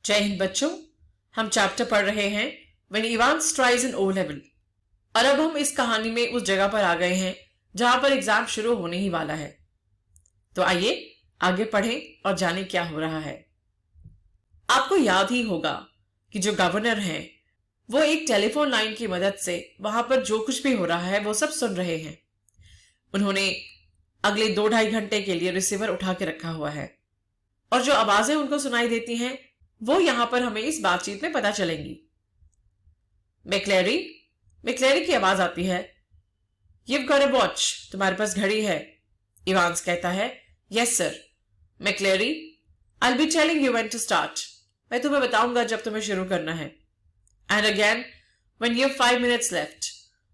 जय हिंद बच्चों, हम चैप्टर पढ़ रहे हैं when Evans tries in O level. और अब हम इस कहानी में उस जगह पर आ गए हैं जहां पर एग्जाम शुरू होने ही वाला है। तो आइए आगे पढ़ें और जानें क्या हो रहा है। आपको याद ही होगा कि जो गवर्नर हैं वो एक टेलीफोन लाइन की मदद से वहां पर जो कुछ भी हो रहा है वो सब सुन रहे हैं। उन्होंने अगले 2-2.5 घंटे के लिए रिसीवर उठा के रखा हुआ है और जो आवाजें उनको सुनाई देती हैं वो यहां पर हमें इस बातचीत में पता चलेंगी। मैक्लेरी की आवाज आती है, You've got a watch, तुम्हारे पास घड़ी है। इवांस कहता है, Yes sir। मैक्लेरी, I'll be telling you when to start, मैं तुम्हें बताऊंगा जब तुम्हें शुरू करना है। And again when you have 5 minutes left,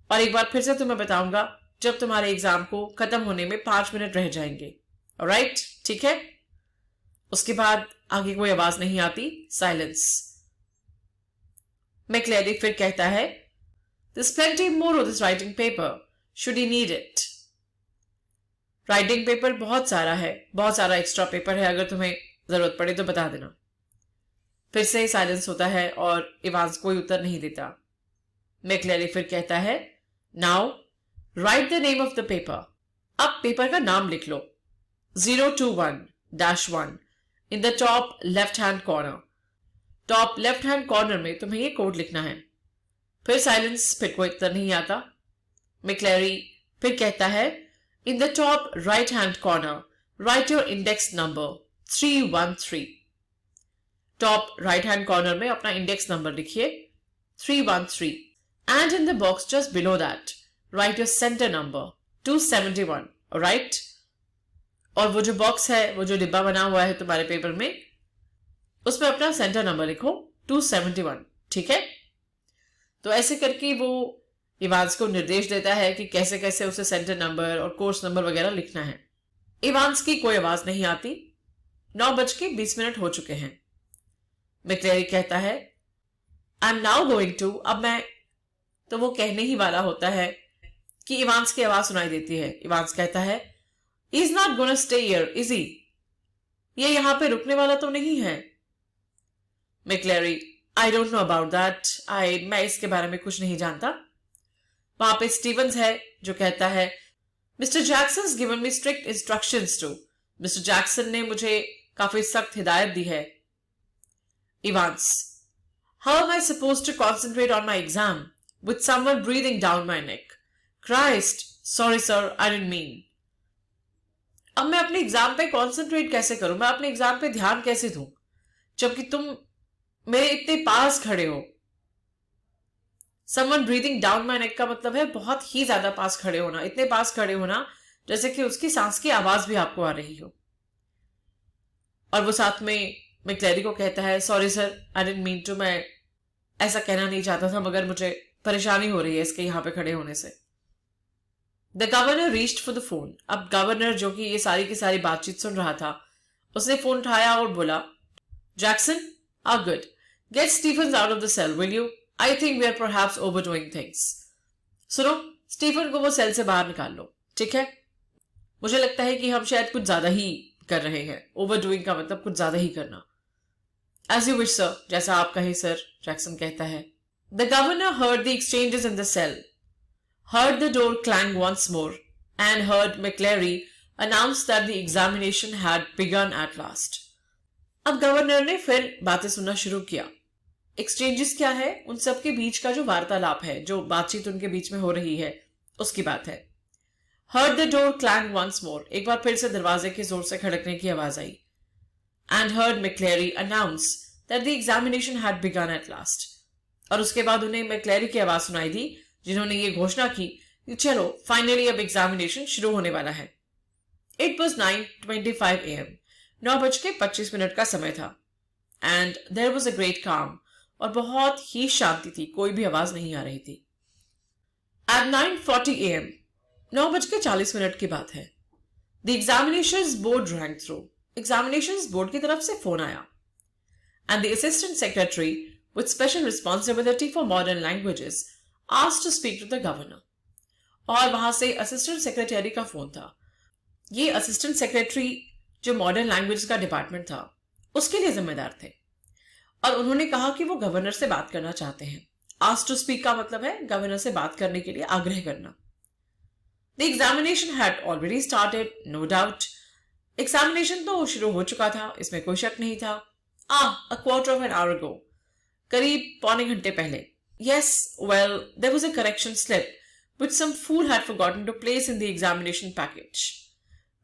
और एक बार फिर से तुम्हें बताऊंगा जब तुम्हारे एग्जाम को खत्म होने में 5 मिनट रह जाएंगे। ऑलराइट, ठीक है। उसके बाद आगे कोई आवाज नहीं आती, साइलेंस। मैक्लेरी फिर कहता है, There's plenty more of this writing paper, should you need it। Writing paper बहुत सारा है, बहुत सारा एक्स्ट्रा पेपर है, अगर तुम्हें जरूरत पड़े तो बता देना। फिर से साइलेंस होता है और इवांस कोई उत्तर नहीं देता। मैक्लेरी फिर कहता है, Now write the name of the paper, अब पेपर का नाम लिख लो। 021-1 in the top left hand corner, top left hand corner में तुम्हें ये कोड लिखना है। फिर साइलेंस, फिर कोई उत्तर नहीं आता। मैक्लेरी फिर कहता है, in the top right hand corner right your index number 313। Top right hand corner में अपना इंडेक्स नंबर लिखिए 313 and in the box just below that right your centre number 271। Right, और वो जो बॉक्स है, वो जो डिब्बा बना हुआ है तुम्हारे पेपर में, उसमें अपना सेंटर नंबर लिखो 271। ठीक है। तो ऐसे करके वो इवांस को निर्देश देता है कि कैसे कैसे उसे सेंटर नंबर और कोर्स नंबर वगैरह लिखना है। इवांस की कोई आवाज नहीं आती। 9:20 हो चुके हैं। मैक्लेरी कहता है, I am now going to, अब मैं, तो वो कहने ही वाला होता है कि इवांस की आवाज सुनाई देती है। इवांस कहता है, He's not gonna stay here, is he? ये यहां पे रुकने वाला तो नहीं है। McLeary, I don't know about that, मैं इसके बारे में कुछ नहीं जानता। वहां पे स्टीवंस है जो कहता है, mister Jackson given me strict instructions to, mister Jackson ने मुझे काफी सख्त हिदायत दी है। Evans, how am I suppose to concentrate on my exam with someone breathing down my neck? Christ, sorry sir, I didn't mean. अब मैं अपने एग्जाम पे कॉन्सेंट्रेट कैसे करूं, मैं अपने एग्जाम पे ध्यान कैसे दूं जबकि तुम मेरे इतने पास खड़े हो? समवन ब्रीदिंग डाउन माई नेक का मतलब है बहुत ही ज्यादा पास खड़े होना, इतने पास खड़े होना जैसे कि उसकी सांस की आवाज भी आपको आ रही हो। और वो साथ में मैक्लेरी को कहता है, sorry sir, I didn't mean to, मैं ऐसा कहना नहीं चाहता था मगर मुझे परेशानी हो रही है इसके यहां पे खड़े होने से। The governor reached for the phone. अब गवर्नर जो कि ये सारी की सारी बातचीत सुन रहा था, उसने फोन उठाया और बोला, Jackson, good, get Stephens out of the cell, will you? I think we are perhaps overdoing things. सुनो, स्टीफन को वो सेल से बाहर निकाल लो, ठीक है? मुझे लगता है कि हम शायद कुछ ज्यादा ही कर रहे हैं। ओवरडूइंग का मतलब कुछ ज्यादा ही करना। As you wish, sir, जैसा आप कहें सर, जैक्सन कहता है। The governor heard the exchanges in the cell, heard the door clang once more, and heard McCleary announce that the examination had begun at last. अब governor ने फिर बातें सुनना शुरू किया। एक्सचेंजेस क्या है? उन सबके बीच का जो वार्तालाप है, जो बातचीत उनके बीच में हो रही है, उसकी बात है। Heard the door clang once more, एक बार फिर से दरवाजे के जोर से खड़कने की आवाज आई। And heard McLeary announce that the examination had begun at last, और उसके बाद उन्हें मैक्लेरी की आवाज सुनाई दी जिन्होंने ये घोषणा की कि चलो फाइनली अब एग्जामिनेशन शुरू होने वाला है। इट वॉज 9:25 AM, 9:25 का समय था। And there was a great calm, और बहुत ही शांति थी, कोई भी आवाज नहीं आ रही थी। एट 9:40 AM, 9:40 की बात है, the examinations board rang through, examinations board की तरफ से फोन आया। And the assistant secretary with special responsibility for modern languages asked to speak to the governor, और वहां से असिस्टेंट सेक्रेटरी का फोन था। ये असिस्टेंट सेक्रेटरी जो मॉडर्न लैंग्वेज का डिपार्टमेंट था उसके लिए जिम्मेदार थे। और उन्होंने कहा कि वो गवर्नर से बात करना चाहते हैं। आस्क टू स्पीक का मतलब है गवर्नर से बात करने के लिए आग्रह करना। The examination had already started, no doubt. Examination तो शुरू हो चुका था, इसमें कोई शक नहीं था। A quarter of an hour ago, करीब पौने घंटे पहले। Yes, well, there was a correction slip which some fool had forgotten to place in the examination package.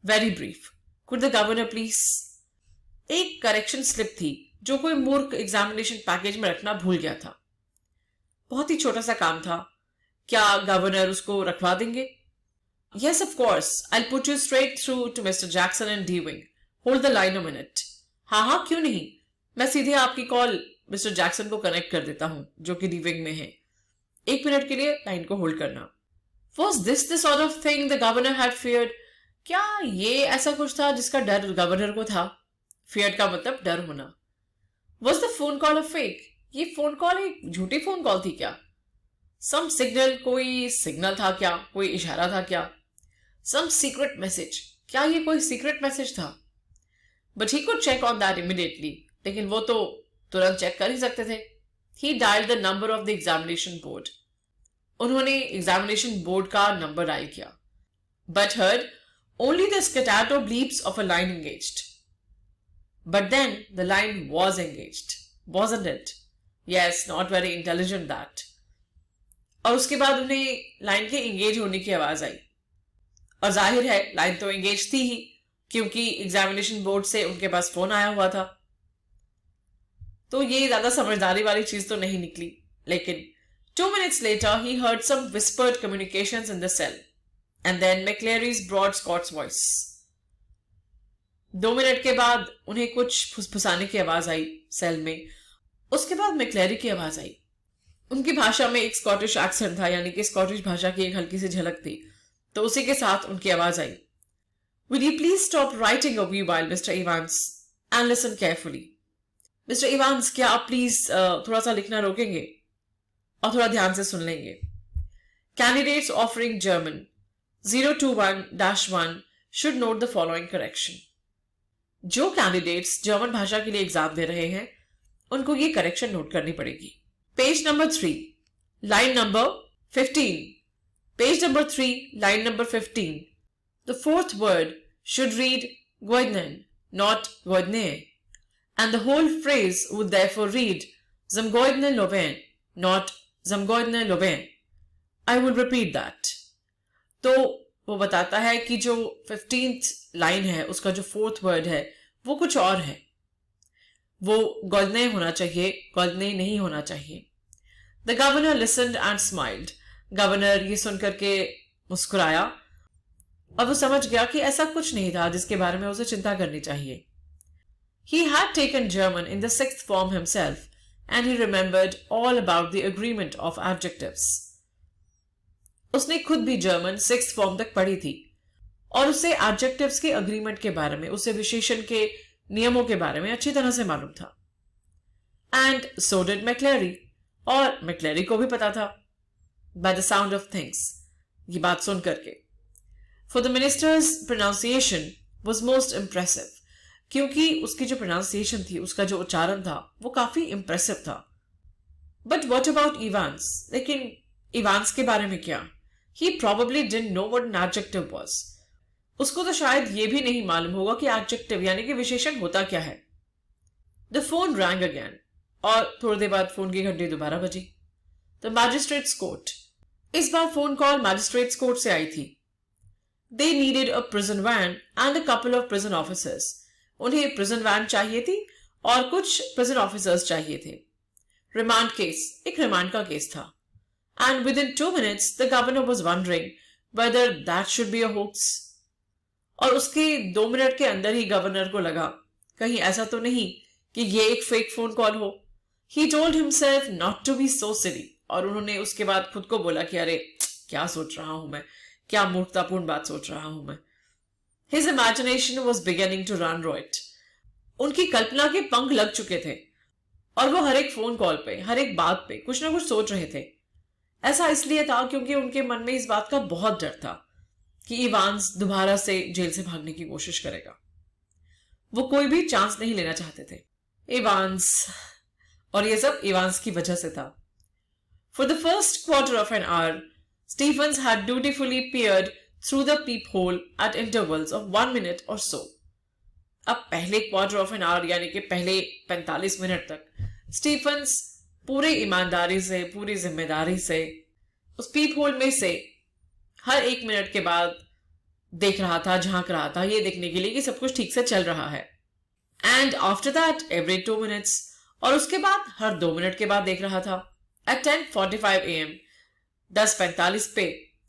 Very brief. Could the governor please? एक करेक्शन स्लिप थी जो कोई मूर्ख examination package में रखना भूल गया था। बहुत ही छोटा सा काम था, क्या गवर्नर उसको रखवा देंगे? Yes, of course. I'll put you straight through to Mr. Jackson and D Wing. Hold the line a minute. हाँ, क्यों नहीं, मैं सीधे आपकी कॉल मिस्टर जैक्सन को कनेक्ट कर देता हूं जो कि डीविंग में है। 1 मिनट के लिए लाइन को होल्ड करना। Was this the sort of thing the governor had feared? क्या ये ऐसा कुछ था जिसका डर गवर्नर को था? Feared का मतलब डर होना। Was the phone call a fake? ये फोन कॉल एक झूठी फोन कॉल थी क्या? Some signal, कोई सिग्नल था क्या? कोई इशारा था क्या? Some secret message, क्या ये कोई सीक्रेट मैसेज था? But he could check on that immediately. लेकिन वो तो तुरंत चेक कर ही सकते थे। He dialed the number of the examination board. उन्होंने एग्जामिनेशन बोर्ड का नंबर डायल किया। But heard only the staccato bleeps of a line engaged. But then the line was engaged, wasn't it? Yes, not very intelligent that. और उसके बाद उन्हें line के engage होने की आवाज आई। और जाहिर है लाइन तो एंगेज थी ही, क्योंकि एग्जामिनेशन बोर्ड से उनके पास फोन आया हुआ था। तो ये ज्यादा समझदारी वाली चीज तो नहीं निकली। लेकिन 2 minutes later he heard some whispered communications in the cell and then McCleary's broad Scots voice. 2 minute के बाद उन्हें कुछ फुसफुसाने की आवाज आई सेल में। उसके बाद मैक्लेरी की आवाज आई। उनकी भाषा में एक स्कॉटिश एक्सेंट था, यानी कि स्कॉटिश भाषा की एक हल्की सी झलक थी। तो उसी के साथ उनकी आवाज आई, Will you please stop writing a while, Mr. Evans, and listen carefully. Mister Evans, क्या आप प्लीज थोड़ा सा लिखना रोकेंगे और थोड़ा ध्यान से सुन लेंगे। Candidates offering German 021-1 should note the following correction. जो कैंडिडेट्स जर्मन भाषा के लिए एग्जाम दे रहे हैं उनको ये करेक्शन नोट करनी पड़ेगी। Page number 3, line number 15। Page number 3, line number 15। The fourth word should read Goidnen, not Goidne. And the whole phrase would therefore read Zamgoidne Loven, not Zamgoidne Loven. I will repeat that. तो वो बताता है कि जो 15th line है उसका जो 4th word है वो कुछ और है। वो गोल्डने होना चाहिए, गोल्डने नहीं होना चाहिए। The governor listened and smiled. Governor ये सुनकर के मुस्कुराया और वो समझ गया कि ऐसा कुछ नहीं था जिसके बारे में उसे चिंता करनी चाहिए। He had taken German in the 6th form himself and he remembered all about the agreement of adjectives. उसने खुद भी जर्मन 6th फॉर्म तक पढ़ी थी और उसे एडजेक्टिव्स के अग्रीमेंट के बारे में, उसे विशेषण के नियमों के बारे में अच्छी तरह से मालूम था। एंड सो डिड मैक्लेरी, और मैक्लेरी को भी पता था। By the sound of things, ये बात सुन करके। For the ministers pronunciation was most impressive, क्योंकि उसकी जो प्रोनाउंसिएशन थी, उसका जो उच्चारण था वो काफी इम्प्रेसिव था। बट वॉट अबाउट इवांस, लेकिन इवांस के बारे में क्या? He probably didn't know what an adjective was. उसको तो शायद ये भी नहीं मालूम होगा कि adjective यानी कि विशेषण होता क्या है। The phone rang again. और थोड़ी देर बाद फोन की घंटी दोबारा बजी। The magistrate's court. इस बार फोन कॉल magistrate's court से आई थी। They needed a prison van and a couple of prison officers. उन्हें prison van चाहिए थी और कुछ prison officers चाहिए थे। Remand case, एक रिमांड का केस था। And within 2 minutes, the governor was wondering whether that should be a hoax. और उसके 2 मिनट के अंदर ही गवर्नर को लगा कहीं ऐसा तो नहीं कि ये एक फेक फोन कॉल हो। He told himself not to be so silly. और उन्होंने उसके बाद खुद को बोला कि अरे क्या सोच रहा हूं मैं, क्या मूर्खतापूर्ण बात सोच रहा हूं मैं। His imagination was beginning to run riot. उनकी कल्पना के पंख लग चुके थे और वो हर एक फोन कॉल पे, हर एक बात पे कुछ ना कुछ सोच रहे थे। ऐसा इसलिए था क्योंकि उनके मन में इस बात का बहुत डर था कि इवांस दोबारा से जेल से भागने की कोशिश करेगा। वो कोई भी चांस नहीं लेना चाहते थे। इवांस, और ये सब इवांस की वजह से था। For the first quarter of an hour, Stephens had dutifully peered through the peephole at intervals of 1 minute or so. अब पहले क्वार्टर ऑफ एन आवर यानी कि पहले 45 मिनट तक स्टीफन्स पूरे ईमानदारी से, पूरी जिम्मेदारी से उस पीप होल में से हर 1 मिनट के बाद देख रहा था, झांक रहा था, ये देखने के लिए कि सब कुछ ठीक से चल रहा है। And after that every 2 minutes, और उसके बाद हर 2 मिनट के बाद देख रहा था। एट 10:45 AM, 10:45 पे,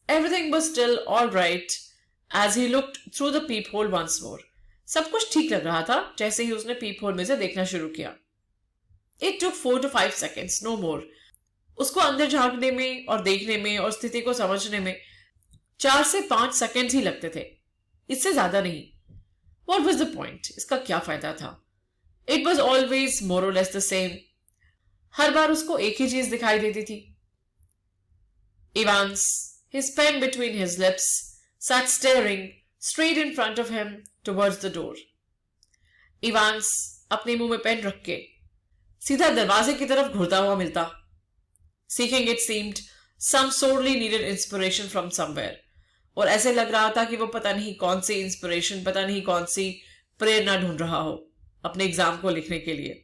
everything was still all right as he looked through the peephole once more. सब कुछ ठीक लग रहा था जैसे ही उसने पीप होल में से देखना शुरू किया। It took 4 to 5 seconds, no more. उसको अंदर झांकने में और देखने में और स्थिति को समझने में 4 से 5 सेकेंड्स ही लगते थे, इससे ज्यादा नहीं। What was the point? इसका क्या फायदा था? It was always more or less the same. हर बार उसको एक ही चीज दिखाई देती थी। Evans, his pen between his lips, sat staring straight in front of him towards the door. Evans अपने मुंह में पेन रख के सीधा दरवाजे की तरफ घुरता हुआ मिलता, seeking it seemed some sorely needed inspiration from somewhere. और ऐसे लग रहा था कि वो पता नहीं कौन सी इंस्पिरेशन, पता नहीं कौन सी प्रेरणा ढूंढ रहा हो अपने एग्जाम को लिखने के लिए।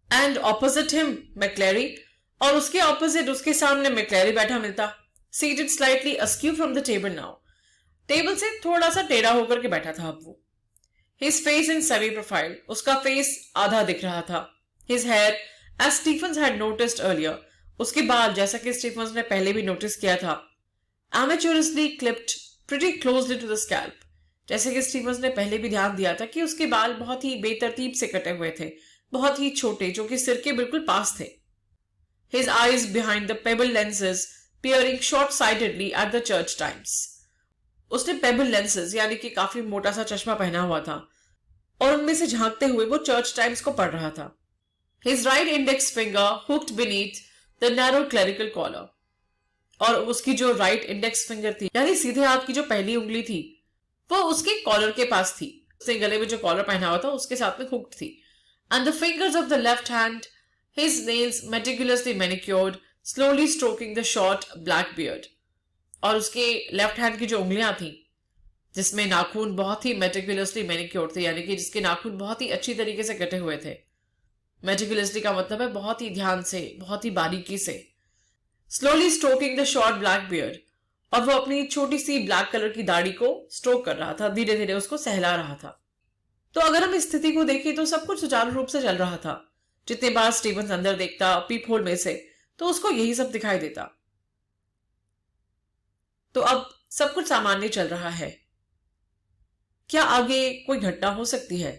एंड ऑपोजिट हिम मैक्लेरी, और उसके ऑपोजिट उसके सामने मैक्लेरी बैठा मिलता, seated slightly askew from the table now. Table से थोड़ा सा टेढ़ा होकर के बैठा था अब वो। His face in semi profile, उसका फेस आधा दिख रहा था। His hair as Stephens had noticed earlier, उसके बाल जैसा कि स्टीफन्स ने पहले भी नोटिस किया था, amateurously clipped pretty closely to the scalp, जैसे कि स्टीफन्स ने पहले भी ध्यान दिया था कि उसके बाल बहुत ही बेतरतीब से कटे हुए थे, बहुत ही छोटे, जो कि सिर के बिल्कुल पास थे। His eyes behind the pebble lenses peering short-sightedly at the church times. उसने पेबल लेंसेज यानी कि काफी मोटा सा चश्मा पहना हुआ था और उनमें से झांकते हुए वो चर्च टाइम्स को पढ़ रहा था। His right index finger hooked beneath the narrow clerical collar. और उसकी जो राइट इंडेक्स फिंगर थी यानी सीधे हाथ की जो पहली उंगली थी वो उसके कॉलर के पास थी। उसने गले में जो कॉलर पहना हुआ था उसके साथ में हुक्ड थी। And the fingers of the left hand, his nails meticulously manicured, slowly stroking the short black beard. और उसके लेफ्ट हैंड की जो उंगलियां थी जिसमें नाखून बहुत ही मेटिकुलसली मैनिक्योर्ड थे, यानी कि जिसके नाखून बहुत ही अच्छी तरीके से कटे हुए थे। मेटिकुलसली का मतलब है बहुत ही ध्यान से, बहुत ही बारीकी से। Slowly stroking the short black beard, और वो अपनी छोटी सी ब्लैक कलर की दाढ़ी को स्ट्रोक कर रहा था, धीरे धीरे उसको सहला रहा था। तो अगर हम इस स्थिति को देखें तो सब कुछ सुचारू रूप से चल रहा था। जितने बार स्टीफन्स अंदर देखता पीप होल में से तो उसको यही सब दिखाई देता। तो अब सब कुछ सामान्य चल रहा है। क्या आगे कोई घटना हो सकती है?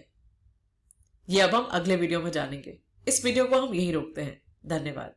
ये अब हम अगले वीडियो में जानेंगे। इस वीडियो को हम यही रोकते हैं। धन्यवाद।